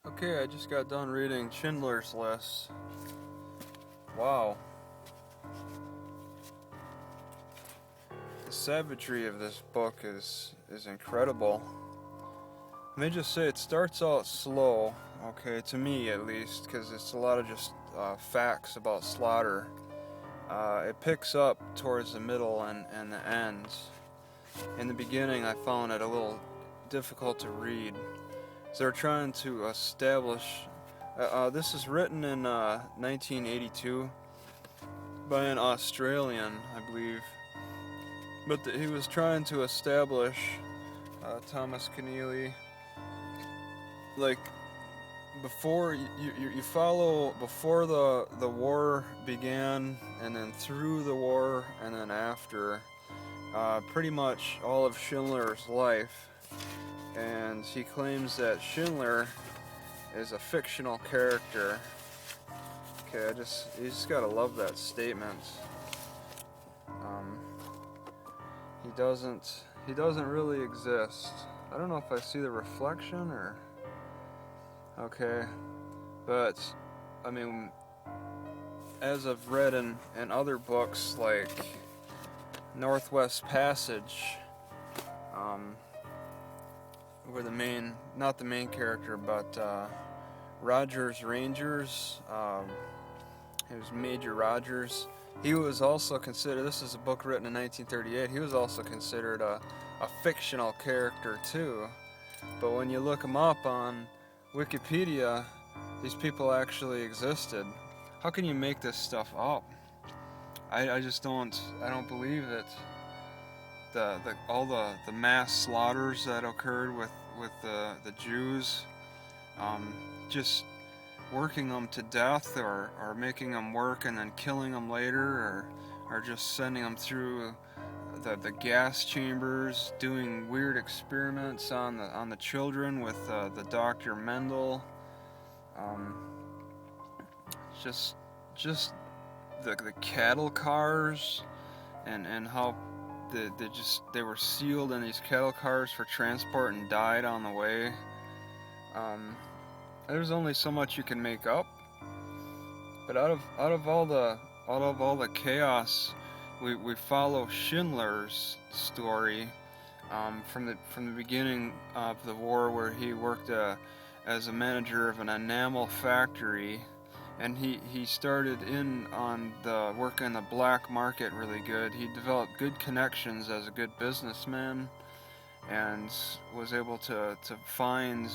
Okay, I just got done reading Schindler's List. Wow. The savagery of this book is incredible. Let me just say it starts out slow, okay, to me at least, because it's a lot of just facts about slaughter. It picks up towards the middle and the ends. In the beginning, I found it a little difficult to read. So they're trying to establish. This is written in 1982 by an Australian, I believe. But he was trying to establish Thomas Keneally, like before you follow before the war began, and then through the war, and then after. Pretty much all of Schindler's life, and he claims that Schindler is a fictional character. Okay, you just gotta love that statement. He doesn't really exist. I don't know if I see the reflection or. Okay, but I mean, as I've read in other books like Northwest Passage, where not the main character, but Rogers Rangers, it was Major Rogers. He was also considered, this is a book written in 1938, he was also considered a fictional character too. But when you look him up on Wikipedia, these people actually existed. How can you make this stuff up? I don't believe it. All the mass slaughters that occurred with the Jews, just working them to death, or making them work and then killing them later, or just sending them through the gas chambers, doing weird experiments on the children with the Dr. Mendel. Just the cattle cars, and how they were sealed in these cattle cars for transport and died on the way. There's only so much you can make up, but out of all the chaos, we follow Schindler's story from the beginning of the war, where he worked as a manager of an enamel factory. And he started in on the work in the black market really good. He developed good connections as a good businessman, and was able to find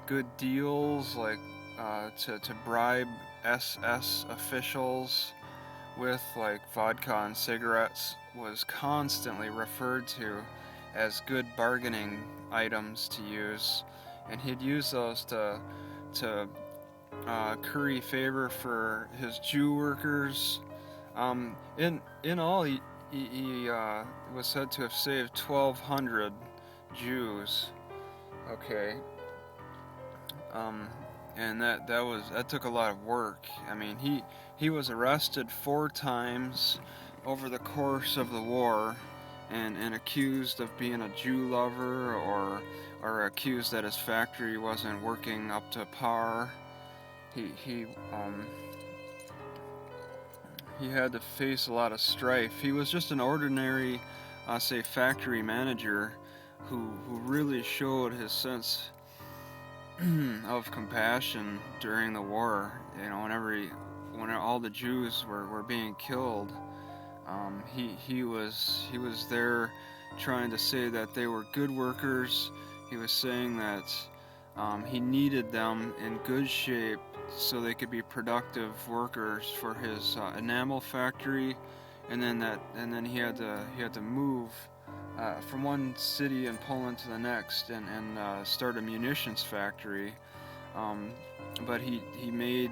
good deals, like to bribe SS officials with, like, vodka and cigarettes. Was constantly referred to as good bargaining items to use, and he'd use those to curry favor for his Jew workers. In all, he was said to have saved 1,200 Jews. Okay. And that took a lot of work. I mean, he was arrested 4 times over the course of the war, and accused of being a Jew lover, or accused that his factory wasn't working up to par. He had to face a lot of strife. He was just an ordinary, say, factory manager who really showed his sense of compassion during the war. You know, when all the Jews were being killed, he was there trying to say that they were good workers. He was saying that he needed them in good shape so they could be productive workers for his enamel factory, and then he had to move from one city in Poland to the next, and start a munitions factory. But he made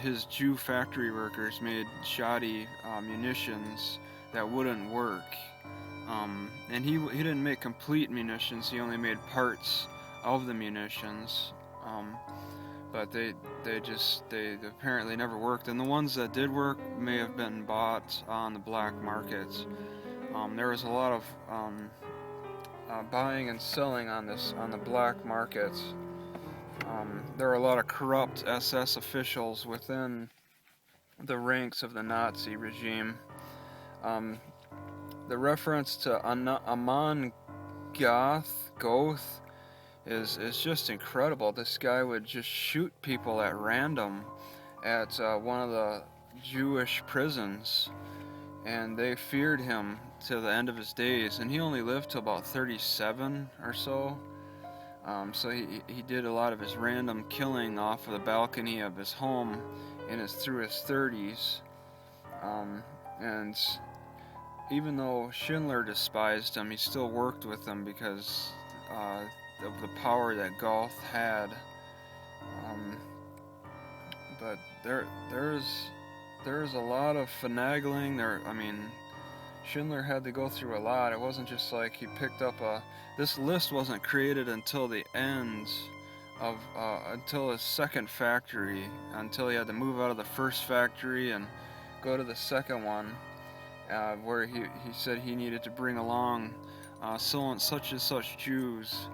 his Jew factory workers made shoddy munitions that wouldn't work. And he didn't make complete munitions. He only made parts of the munitions. But they apparently never worked, and the ones that did work may have been bought on the black markets. There was a lot of buying and selling on the black markets. There are a lot of corrupt SS officials within the ranks of the Nazi regime. Um, the reference to Amon Goth is just incredible. This guy would just shoot people at random at one of the Jewish prisons, and they feared him to the end of his days. And he only lived to about 37 or so. So he did a lot of his random killing off of the balcony of his home through his 30s. And even though Schindler despised him, he still worked with him because of the power that Goth had. But there's a lot of finagling. Schindler had to go through a lot. It wasn't just like he picked up this list wasn't created until the end of until his second factory, until he had to move out of the first factory and go to the second one, where he said he needed to bring along such and such Jews,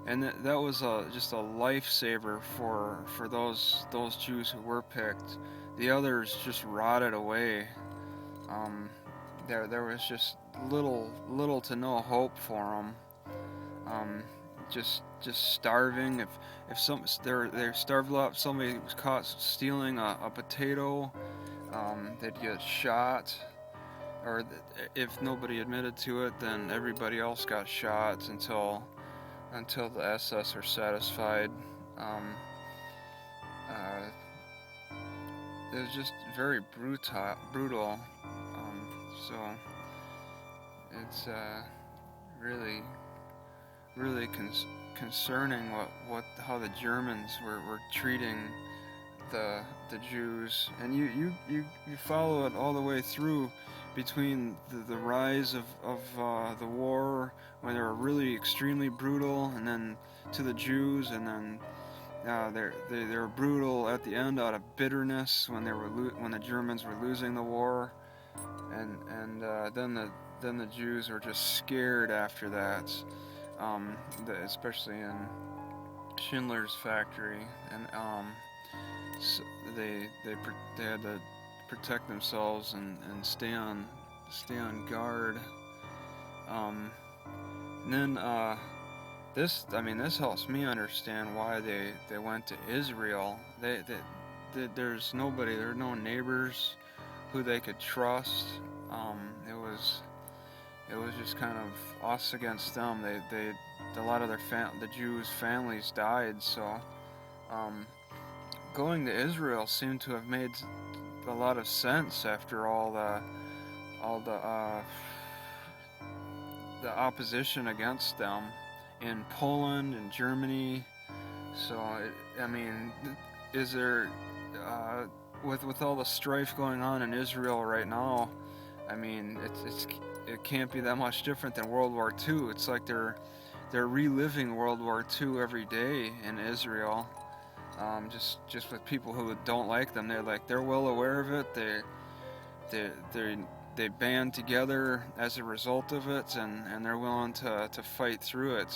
and that was just a lifesaver for those Jews who were picked. The others just rotted away. There was just little to no hope for them. Just starving. If they're starved up, somebody was caught stealing a potato, they'd get shot. Or if nobody admitted to it, then everybody else got shot until the SS are satisfied. It was just very brutal. So it's really concerning how the Germans were treating the Jews, and you follow it all the way through between the rise of the war, when they were really extremely brutal, and then to the Jews, and then they were brutal at the end out of bitterness when the Germans were losing the war, and then the Jews were just scared after that, especially in Schindler's factory, and so they had to protect themselves and stay on guard. And then this helps me understand why they went to Israel. There's nobody, there are no neighbors who they could trust. It was just kind of us against them. A lot of the Jews' families died, so going to Israel seemed to have made a lot of sense after all the opposition against them in Poland and Germany. So is there with all the strife going on in Israel right now? It can't be that much different than World War II. It's like they're reliving World War II every day in Israel. Just with people who don't like them, they're well aware of it. They band together as a result of it, and they're willing to fight through it.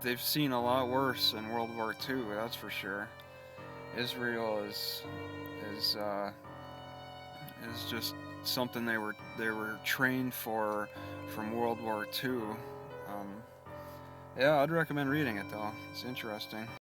They've seen a lot worse in World War II, that's for sure. Israel is just something they were trained for from World War II. Yeah, I'd recommend reading it though. It's interesting.